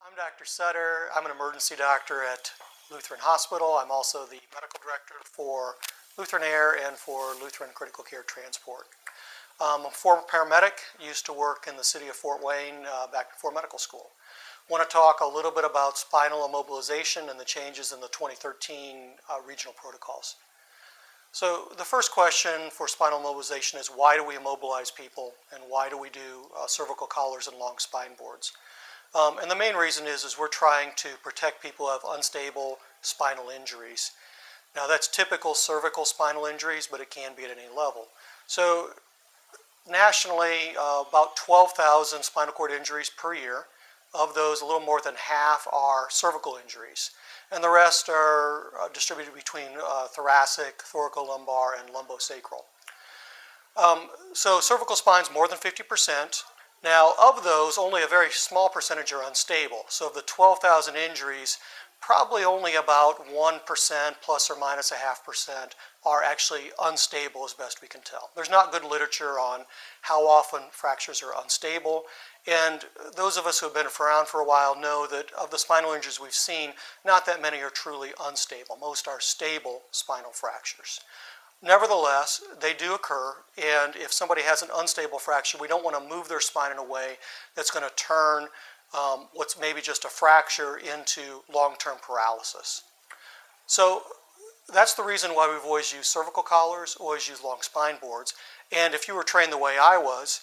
I'm Dr. Sutter. I'm an emergency doctor at Lutheran Hospital. I'm also the medical director for Lutheran Air and for Lutheran Critical Care Transport. I'm a former paramedic, used to work in the city of Fort Wayne back before medical school. I want to talk a little bit about spinal immobilization and the changes in the 2013 regional protocols. So the first question for spinal immobilization is, why do we immobilize people, and why do we do cervical collars and long spine boards? And the main reason is we're trying to protect people who have unstable spinal injuries. Now that's typical cervical spinal injuries, but it can be at any level. So nationally, about 12,000 spinal cord injuries per year. Of those, a little more than half are cervical injuries. And the rest are distributed between thoracic, thoracolumbar, and lumbosacral. So cervical spine's more than 50%. Now, of those, only a very small percentage are unstable. So of the 12,000 injuries, probably only about 1% plus or minus a half percent are actually unstable as best we can tell. There's not good literature on how often fractures are unstable. And those of us who have been around for a while know that of the spinal injuries we've seen, not that many are truly unstable. Most are stable spinal fractures. Nevertheless, they do occur, and if somebody has an unstable fracture, we don't want to move their spine in a way that's going to turn what's maybe just a fracture into long-term paralysis. So that's the reason why we've always used cervical collars, always used long spine boards. And if you were trained the way I was,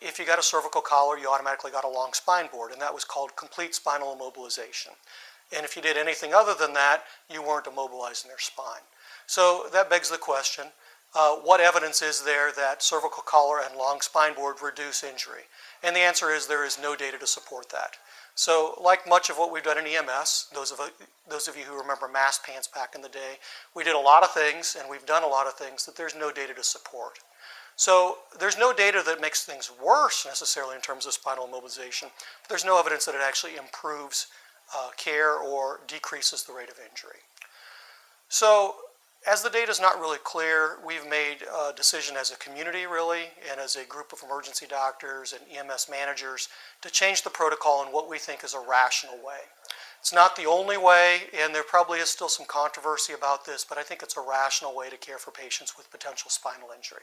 if you got a cervical collar, you automatically got a long spine board, and that was called complete spinal immobilization. And if you did anything other than that, you weren't immobilizing their spine. So that begs the question, what evidence is there that cervical collar and long spine board reduce injury? And the answer is there is no data to support that. So like much of what we've done in EMS, those of you who remember MASS pants back in the day, we did a lot of things and we've done a lot of things that there's no data to support. So there's no data that makes things worse necessarily in terms of spinal immobilization, but there's no evidence that it actually improves care or decreases the rate of injury. So as the data is not really clear, we've made a decision as a community really, and as a group of emergency doctors and EMS managers to change the protocol in what we think is a rational way. It's not the only way, and there probably is still some controversy about this, but I think it's a rational way to care for patients with potential spinal injury.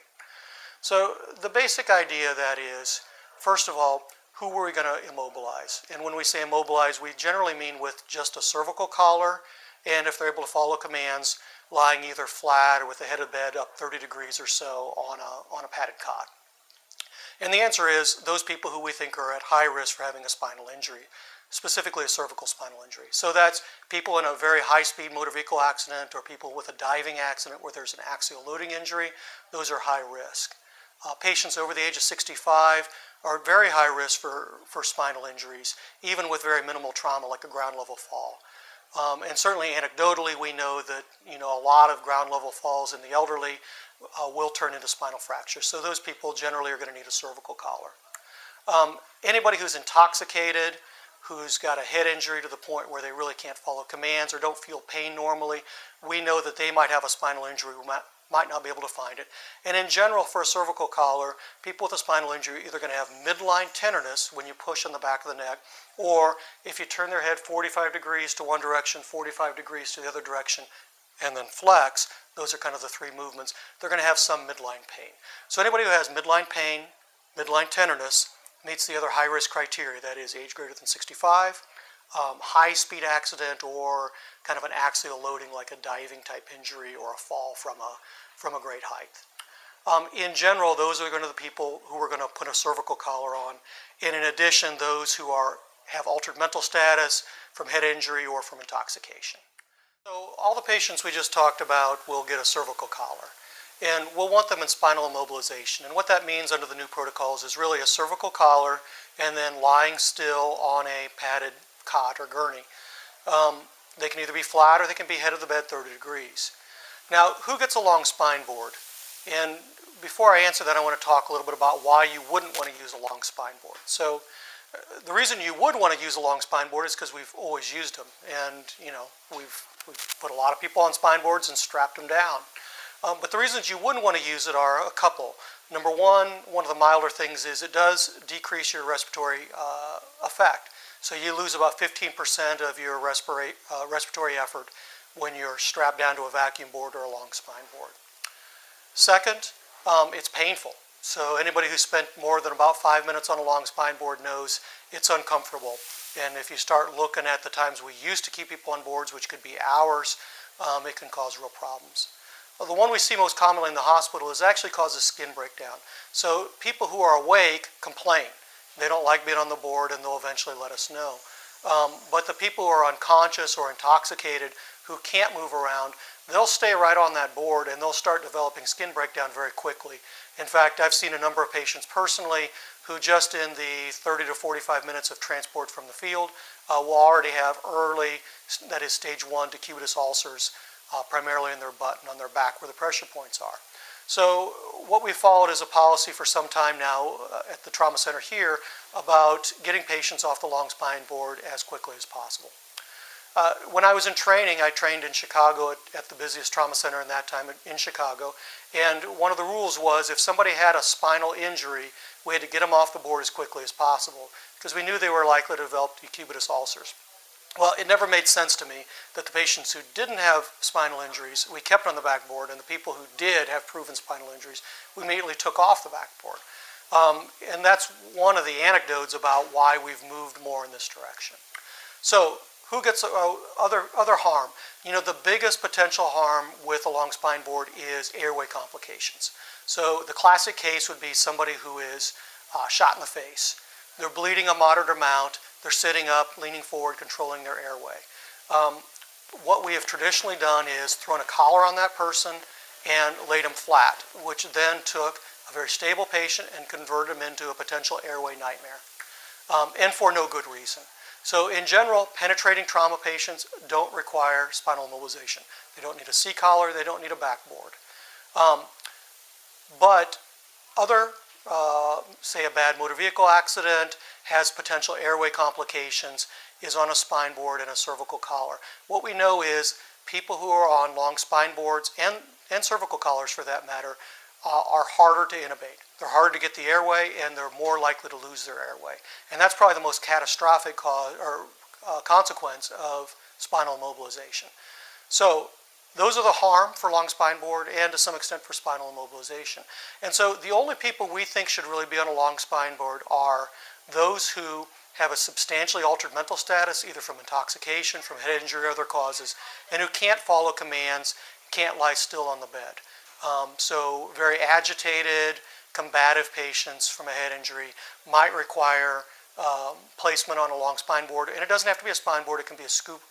So the basic idea that is, first of all, who were we going to immobilize? And when we say immobilize, we generally mean with just a cervical collar, and if they're able to follow commands, lying either flat or with the head of the bed up 30 degrees or so on a padded cot. And the answer is those people who we think are at high risk for having a spinal injury, specifically a cervical spinal injury. So that's people in a very high-speed motor vehicle accident or people with a diving accident where there's an axial loading injury. Those are high risk. Patients over the age of 65 are at very high risk for spinal injuries, even with very minimal trauma like a ground level fall. And certainly anecdotally, we know that a lot of ground level falls in the elderly will turn into spinal fractures. So those people generally are going to need a cervical collar. Anybody who's intoxicated, who's got a head injury to the point where they really can't follow commands or don't feel pain normally, we know that they might have a spinal injury. We might not be able to find it. And in general, for a cervical collar, people with a spinal injury are either going to have midline tenderness when you push on the back of the neck, or if you turn their head 45 degrees to one direction, 45 degrees to the other direction, and then flex, those are kind of the three movements, they're going to have some midline pain. So anybody who has midline pain, midline tenderness, meets the other high-risk criteria, that is age greater than 65, high-speed accident, or kind of an axial loading like a diving type injury or a fall from a great height. In general, those are going to be the people who are going to put a cervical collar on. And in addition, those who have altered mental status from head injury or from intoxication. So all the patients we just talked about will get a cervical collar. And we'll want them in spinal immobilization. And what that means under the new protocols is really a cervical collar and then lying still on a padded cot or gurney. They can either be flat or they can be head of the bed 30 degrees. Now, who gets a long spine board? And before I answer that, I want to talk a little bit about why you wouldn't want to use a long spine board. So the reason you would want to use a long spine board is because we've always used them. And, we've put a lot of people on spine boards and strapped them down. But the reasons you wouldn't want to use it are a couple. Number one of the milder things is it does decrease your respiratory effect. So you lose about 15% of your respiratory effort when you're strapped down to a vacuum board or a long spine board. Second, it's painful. So anybody who spent more than about 5 minutes on a long spine board knows it's uncomfortable. And if you start looking at the times we used to keep people on boards, which could be hours, it can cause real problems. Well, the one we see most commonly in the hospital is actually causes skin breakdown. So people who are awake complain. They don't like being on the board, and they'll eventually let us know. But the people who are unconscious or intoxicated who can't move around, they'll stay right on that board and they'll start developing skin breakdown very quickly. In fact, I've seen a number of patients personally who just in the 30 to 45 minutes of transport from the field will already have early, that is stage 1 decubitus ulcers, primarily in their butt and on their back where the pressure points are. So what we've followed is a policy for some time now at the trauma center here about getting patients off the long spine board as quickly as possible. When I was in training, I trained in Chicago at the busiest trauma center in that time in Chicago. And one of the rules was if somebody had a spinal injury, we had to get them off the board as quickly as possible because we knew they were likely to develop decubitus ulcers. Well, it never made sense to me that the patients who didn't have spinal injuries, we kept on the backboard, and the people who did have proven spinal injuries, we immediately took off the backboard. And that's one of the anecdotes about why we've moved more in this direction. So who gets other harm? You know, the biggest potential harm with a long spine board is airway complications. So the classic case would be somebody who is shot in the face. They're bleeding a moderate amount. They're sitting up, leaning forward, controlling their airway. What we have traditionally done is thrown a collar on that person and laid them flat, which then took a very stable patient and converted them into a potential airway nightmare, and for no good reason. So in general, penetrating trauma patients don't require spinal immobilization. They don't need a C-collar, they don't need a backboard. But other, say a bad motor vehicle accident, has potential airway complications, is on a spine board and a cervical collar. What we know is people who are on long spine boards and cervical collars for that matter are harder to intubate. They're harder to get the airway and they're more likely to lose their airway. And that's probably the most catastrophic consequence of spinal immobilization. So those are the harm for long spine board and to some extent for spinal immobilization. And so the only people we think should really be on a long spine board are those who have a substantially altered mental status, either from intoxication, from head injury, or other causes, and who can't follow commands, can't lie still on the bed. So very agitated, combative patients from a head injury might require placement on a long spine board, and it doesn't have to be a spine board. It can be a scoop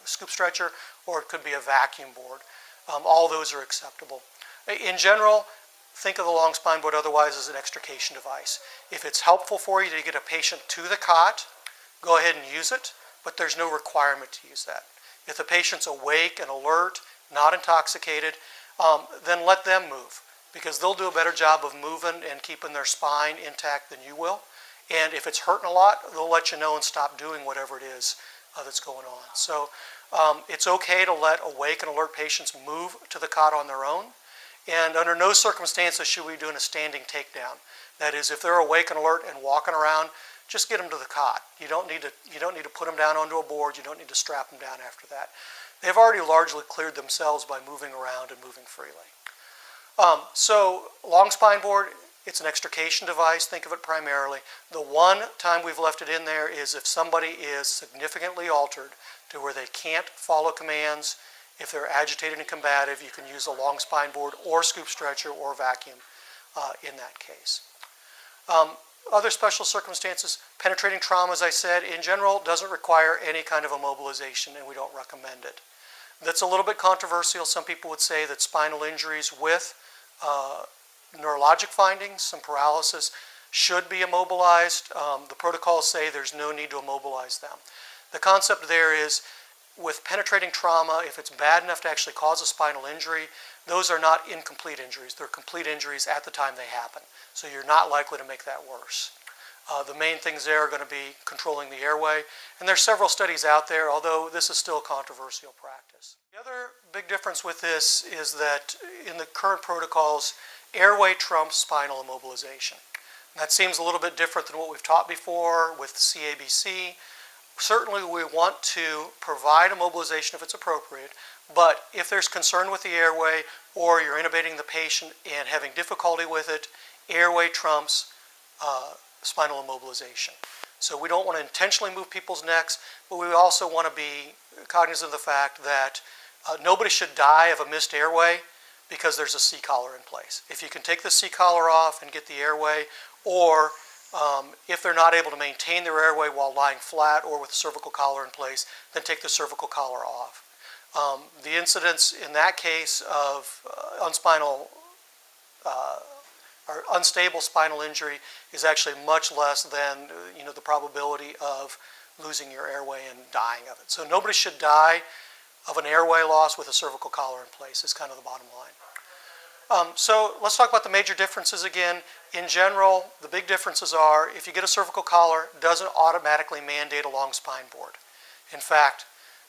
stretcher, or it could be a vacuum board. All those are acceptable. In general, think of the long spine board otherwise as an extrication device. If it's helpful for you to get a patient to the cot, go ahead and use it, but there's no requirement to use that. If the patient's awake and alert, not intoxicated, then let them move, because they'll do a better job of moving and keeping their spine intact than you will. And if it's hurting a lot, they'll let you know and stop doing whatever it is that's going on. So it's okay to let awake and alert patients move to the cot on their own. And under no circumstances should we be doing a standing takedown. That is, if they're awake and alert and walking around, just get them to the cot. You don't need to put them down onto a board. You don't need to strap them down after that. They've already largely cleared themselves by moving around and moving freely. So long spine board, it's an extrication device. Think of it primarily. The one time we've left it in there is if somebody is significantly altered to where they can't follow commands. If they're agitated and combative, you can use a long spine board or scoop stretcher or vacuum in that case. Other special circumstances, penetrating trauma, as I said, in general doesn't require any kind of immobilization, and we don't recommend it. That's a little bit controversial. Some people would say that spinal injuries with neurologic findings, some paralysis, should be immobilized. The protocols say there's no need to immobilize them. The concept there is with penetrating trauma, if it's bad enough to actually cause a spinal injury, those are not incomplete injuries. They're complete injuries at the time they happen. So you're not likely to make that worse. The main things there are going to be controlling the airway. And there's several studies out there, although this is still a controversial practice. The other big difference with this is that in the current protocols, airway trumps spinal immobilization. That seems a little bit different than what we've taught before with CABC. certainly we want to provide immobilization if it's appropriate, but if there's concern with the airway or you're intubating the patient and having difficulty with it, airway trumps spinal immobilization. So we don't want to intentionally move people's necks, but we also want to be cognizant of the fact that nobody should die of a missed airway because there's a C-collar in place. If you can take the C-collar off and get the airway, or if they're not able to maintain their airway while lying flat or with the cervical collar in place, then take the cervical collar off. The incidence in that case of or unstable spinal injury is actually much less than the probability of losing your airway and dying of it. So nobody should die of an airway loss with a cervical collar in place is kind of the bottom line. So let's talk about the major differences again. In general, the big differences are if you get a cervical collar, it doesn't automatically mandate a long spine board. In fact,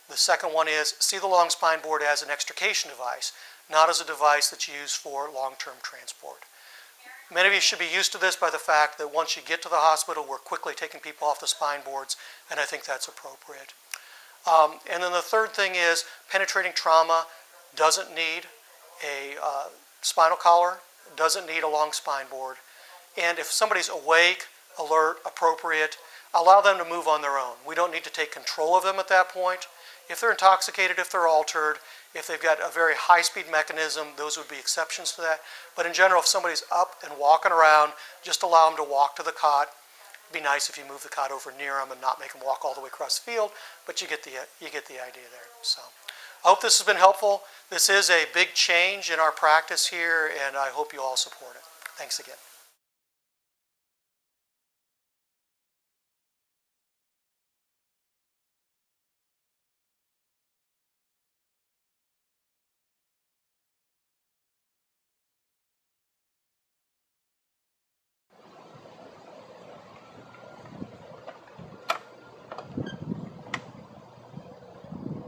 the second one is see the long spine board as an extrication device, not as a device that's used for long-term transport. Many of you should be used to this by the fact that once you get to the hospital, we're quickly taking people off the spine boards, and I think that's appropriate. And then the third thing is penetrating trauma doesn't need a spinal collar, doesn't need a long spine board. And if somebody's awake, alert, appropriate, allow them to move on their own. We don't need to take control of them at that point. If they're intoxicated, if they're altered, if they've got a very high-speed mechanism, those would be exceptions to that. But in general, if somebody's up and walking around, just allow them to walk to the cot. It'd be nice if you move the cot over near them and not make them walk all the way across the field, but you get the idea there. So I hope this has been helpful. This is a big change in our practice here, and I hope you all support it. Thanks again.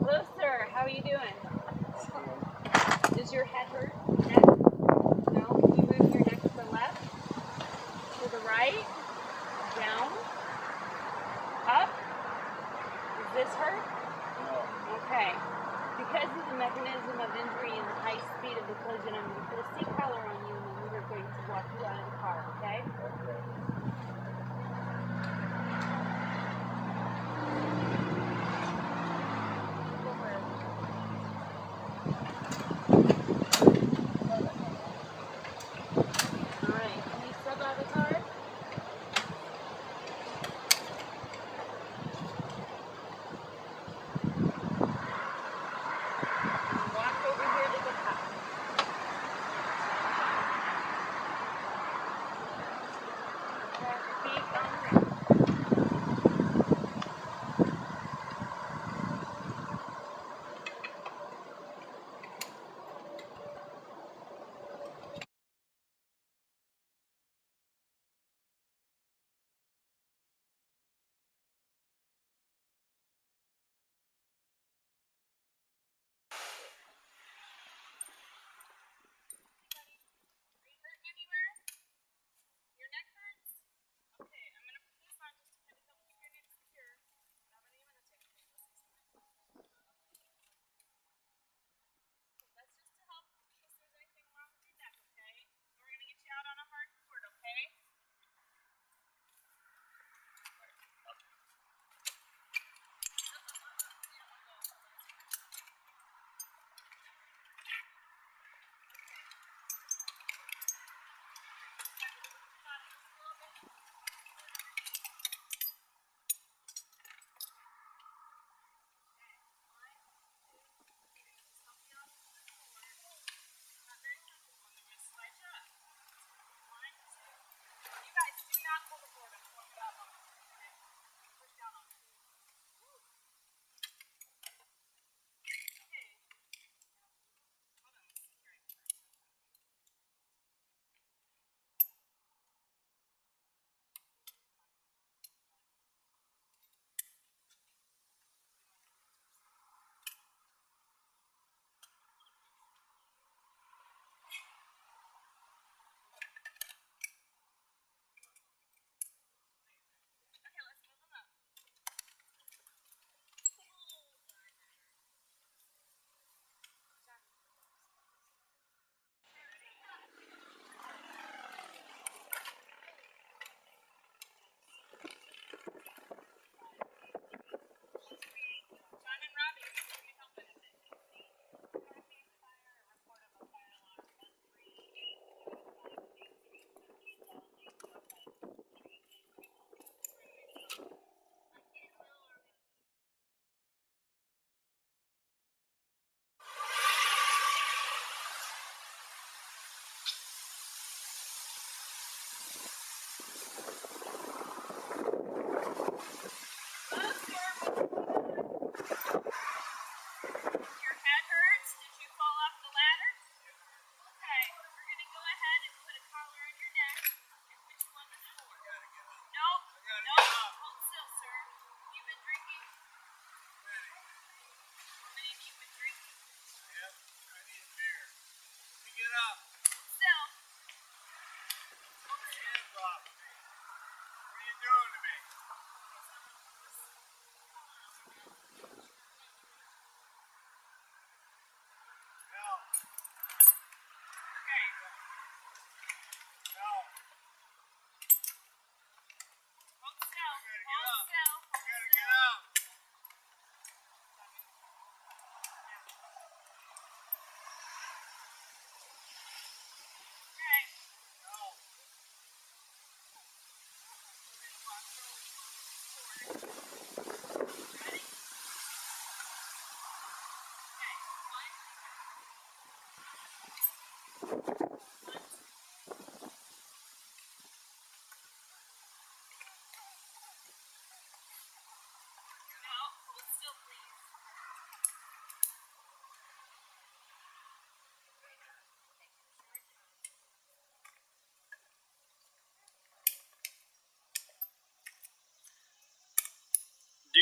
Hello, sir. How are you doing? Does your head hurt? Neck? No? Can you move your neck to the left? To the right? Down? Up? Does this hurt? No. Okay. Because of the mechanism of injury and the high speed of the collision, I'm going to put a seat collar on you and then we're going to walk you out of the car, okay? Go for it.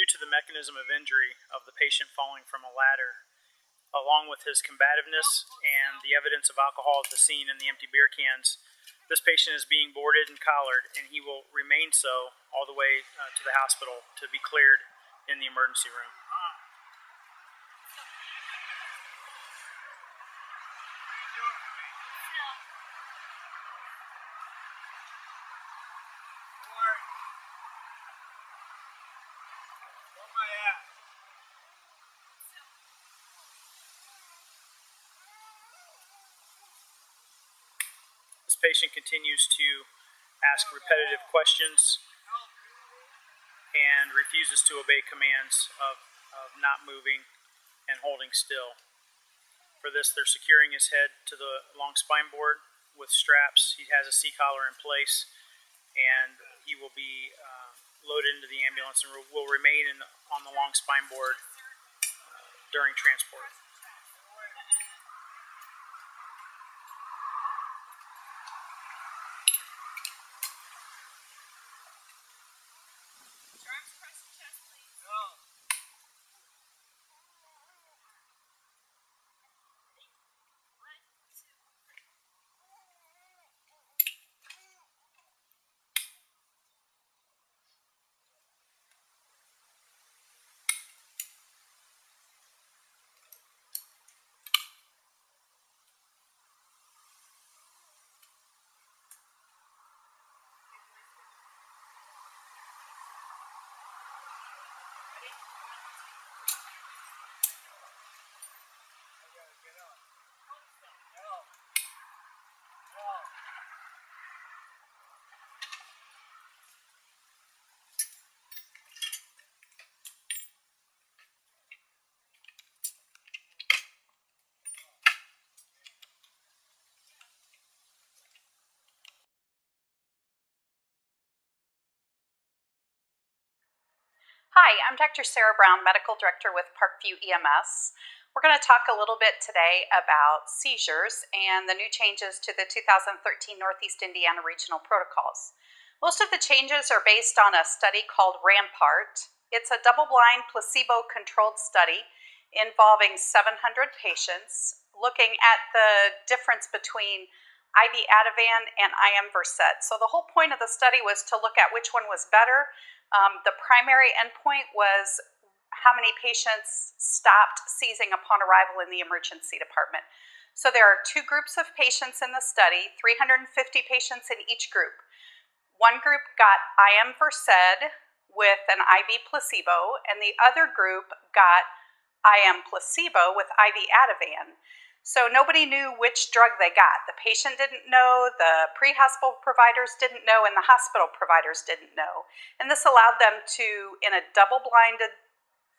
to the mechanism of injury of the patient falling from a ladder, along with his combativeness and the evidence of alcohol at the scene and the empty beer cans, this patient is being boarded and collared, and he will remain so all the way to the hospital to be cleared in the emergency room. This patient continues to ask repetitive questions and refuses to obey commands of not moving and holding still. For this, they're securing his head to the long spine board with straps. He has a C-collar in place, and he will be loaded into the ambulance and will remain on the long spine board during transport. Hi, I'm Dr. Sarah Brown, Medical Director with Parkview EMS. We're going to talk a little bit today about seizures and the new changes to the 2013 Northeast Indiana Regional Protocols. Most of the changes are based on a study called RAMPART. It's a double-blind, placebo-controlled study involving 700 patients looking at the difference between IV Ativan and IM Versed. So the whole point of the study was to look at which one was better. The primary endpoint was how many patients stopped seizing upon arrival in the emergency department. So there are two groups of patients in the study, 350 patients in each group. One group got IM Versed with an IV placebo, and the other group got IM placebo with IV Ativan. So nobody knew which drug they got. The patient didn't know, the pre-hospital providers didn't know, and the hospital providers didn't know. And this allowed them to, in a double-blinded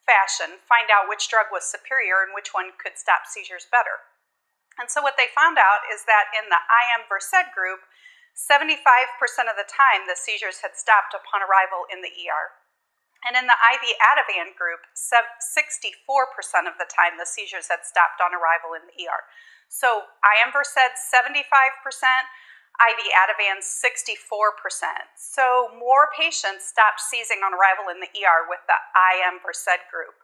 fashion, find out which drug was superior and which one could stop seizures better. And so what they found out is that in the IM Versed group, 75% of the time the seizures had stopped upon arrival in the ER. And in the IV Ativan group, 64% of the time the seizures had stopped on arrival in the ER. So IM Versed 75%, IV Ativan 64%. So more patients stopped seizing on arrival in the ER with the IM Versed group.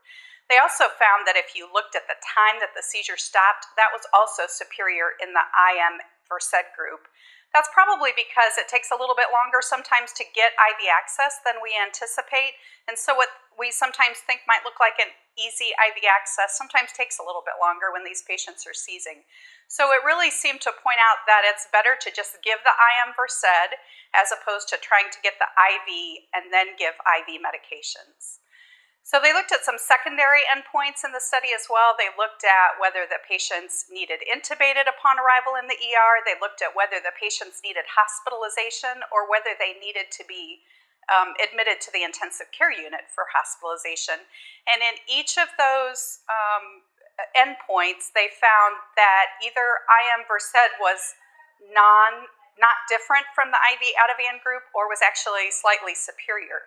They also found that if you looked at the time that the seizure stopped, that was also superior in the IM Versed group. That's probably because it takes a little bit longer sometimes to get IV access than we anticipate. And so what we sometimes think might look like an easy IV access sometimes takes a little bit longer when these patients are seizing. So it really seemed to point out that it's better to just give the IM Versed as opposed to trying to get the IV and then give IV medications. So they looked at some secondary endpoints in the study as well. They looked at whether the patients needed intubated upon arrival in the ER. They looked at whether the patients needed hospitalization or whether they needed to be admitted to the intensive care unit for hospitalization. And in each of those endpoints, they found that either IM Versed was not different from the IV Ativan group or was actually slightly superior.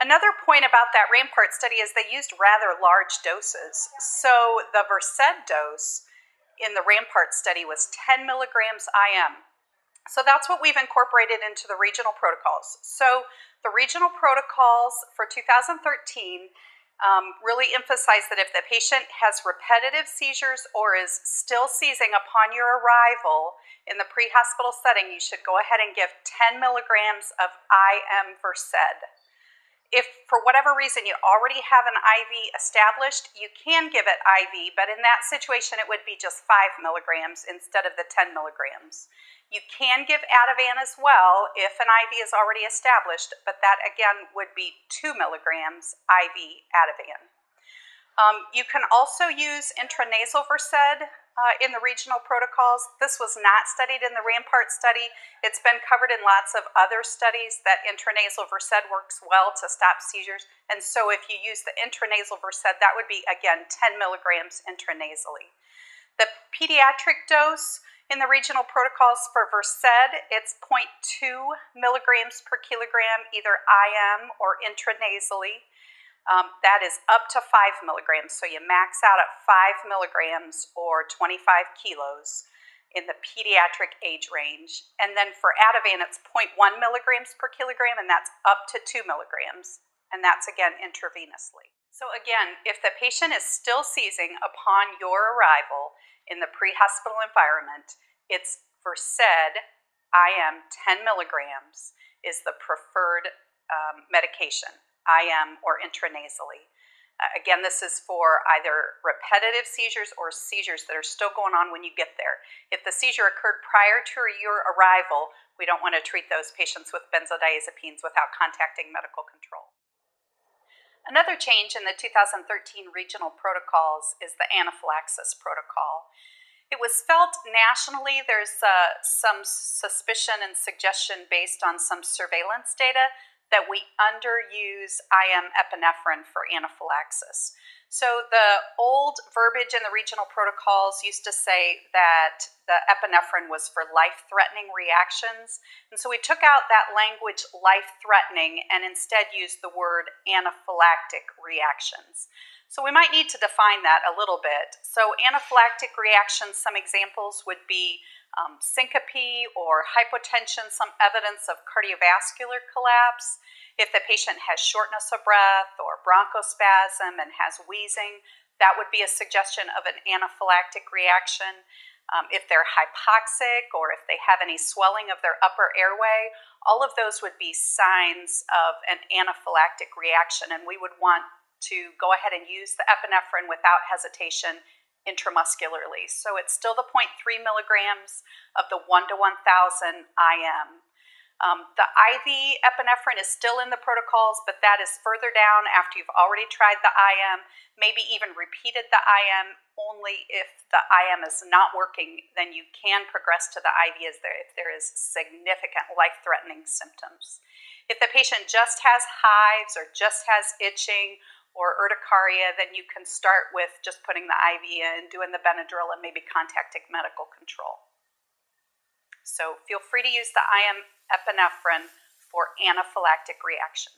Another point about that RAMPART study is they used rather large doses. So the Versed dose in the RAMPART study was 10 milligrams IM. So that's what we've incorporated into the regional protocols. So the regional protocols for 2013 really emphasize that if the patient has repetitive seizures or is still seizing upon your arrival in the pre-hospital setting, you should go ahead and give 10 milligrams of IM Versed. If for whatever reason you already have an IV established, you can give it IV, but in that situation it would be just 5 milligrams instead of the 10 milligrams. You can give Ativan as well if an IV is already established, but that again would be 2 milligrams IV Ativan. You can also use intranasal Versed in the regional protocols. This was not studied in the Rampart study. It's been covered in lots of other studies that intranasal Versed works well to stop seizures. And so if you use the intranasal Versed, that would be, again, 10 milligrams intranasally. The pediatric dose in the regional protocols for Versed, it's 0.2 milligrams per kilogram, either IM or intranasally. That is up to 5 milligrams, so you max out at 5 milligrams or 25 kilos in the pediatric age range. And then for Ativan, it's 0.1 milligrams per kilogram, and that's up to 2 milligrams, and that's again intravenously. So again, if the patient is still seizing upon your arrival in the pre-hospital environment, it's Versed IM 10 milligrams is the preferred medication. IM or intranasally. Again, this is for either repetitive seizures or seizures that are still going on when you get there. If the seizure occurred prior to your arrival, we don't want to treat those patients with benzodiazepines without contacting medical control. Another change in the 2013 regional protocols is the anaphylaxis protocol. It was felt nationally there's some suspicion and suggestion based on some surveillance data that we underuse IM epinephrine for anaphylaxis. So the old verbiage in the regional protocols used to say that the epinephrine was for life-threatening reactions. And so we took out that language life-threatening and instead used the word anaphylactic reactions. So we might need to define that a little bit. So anaphylactic reactions, some examples would be syncope or hypotension, some evidence of cardiovascular collapse. If the patient has shortness of breath or bronchospasm and has wheezing, that would be a suggestion of an anaphylactic reaction. If they're hypoxic or if they have any swelling of their upper airway, all of those would be signs of an anaphylactic reaction, and we would want to go ahead and use the epinephrine without hesitation intramuscularly. So it's still the 0.3 milligrams of the 1 to 1,000 IM. The IV epinephrine is still in the protocols, but that is further down after you've already tried the IM, maybe even repeated the IM. Only if the IM is not working, then you can progress to the IV if there is significant life-threatening symptoms. If the patient just has hives or just has itching or urticaria, then you can start with just putting the IV in, doing the Benadryl, and maybe contacting medical control. So feel free to use the IM epinephrine for anaphylactic reaction.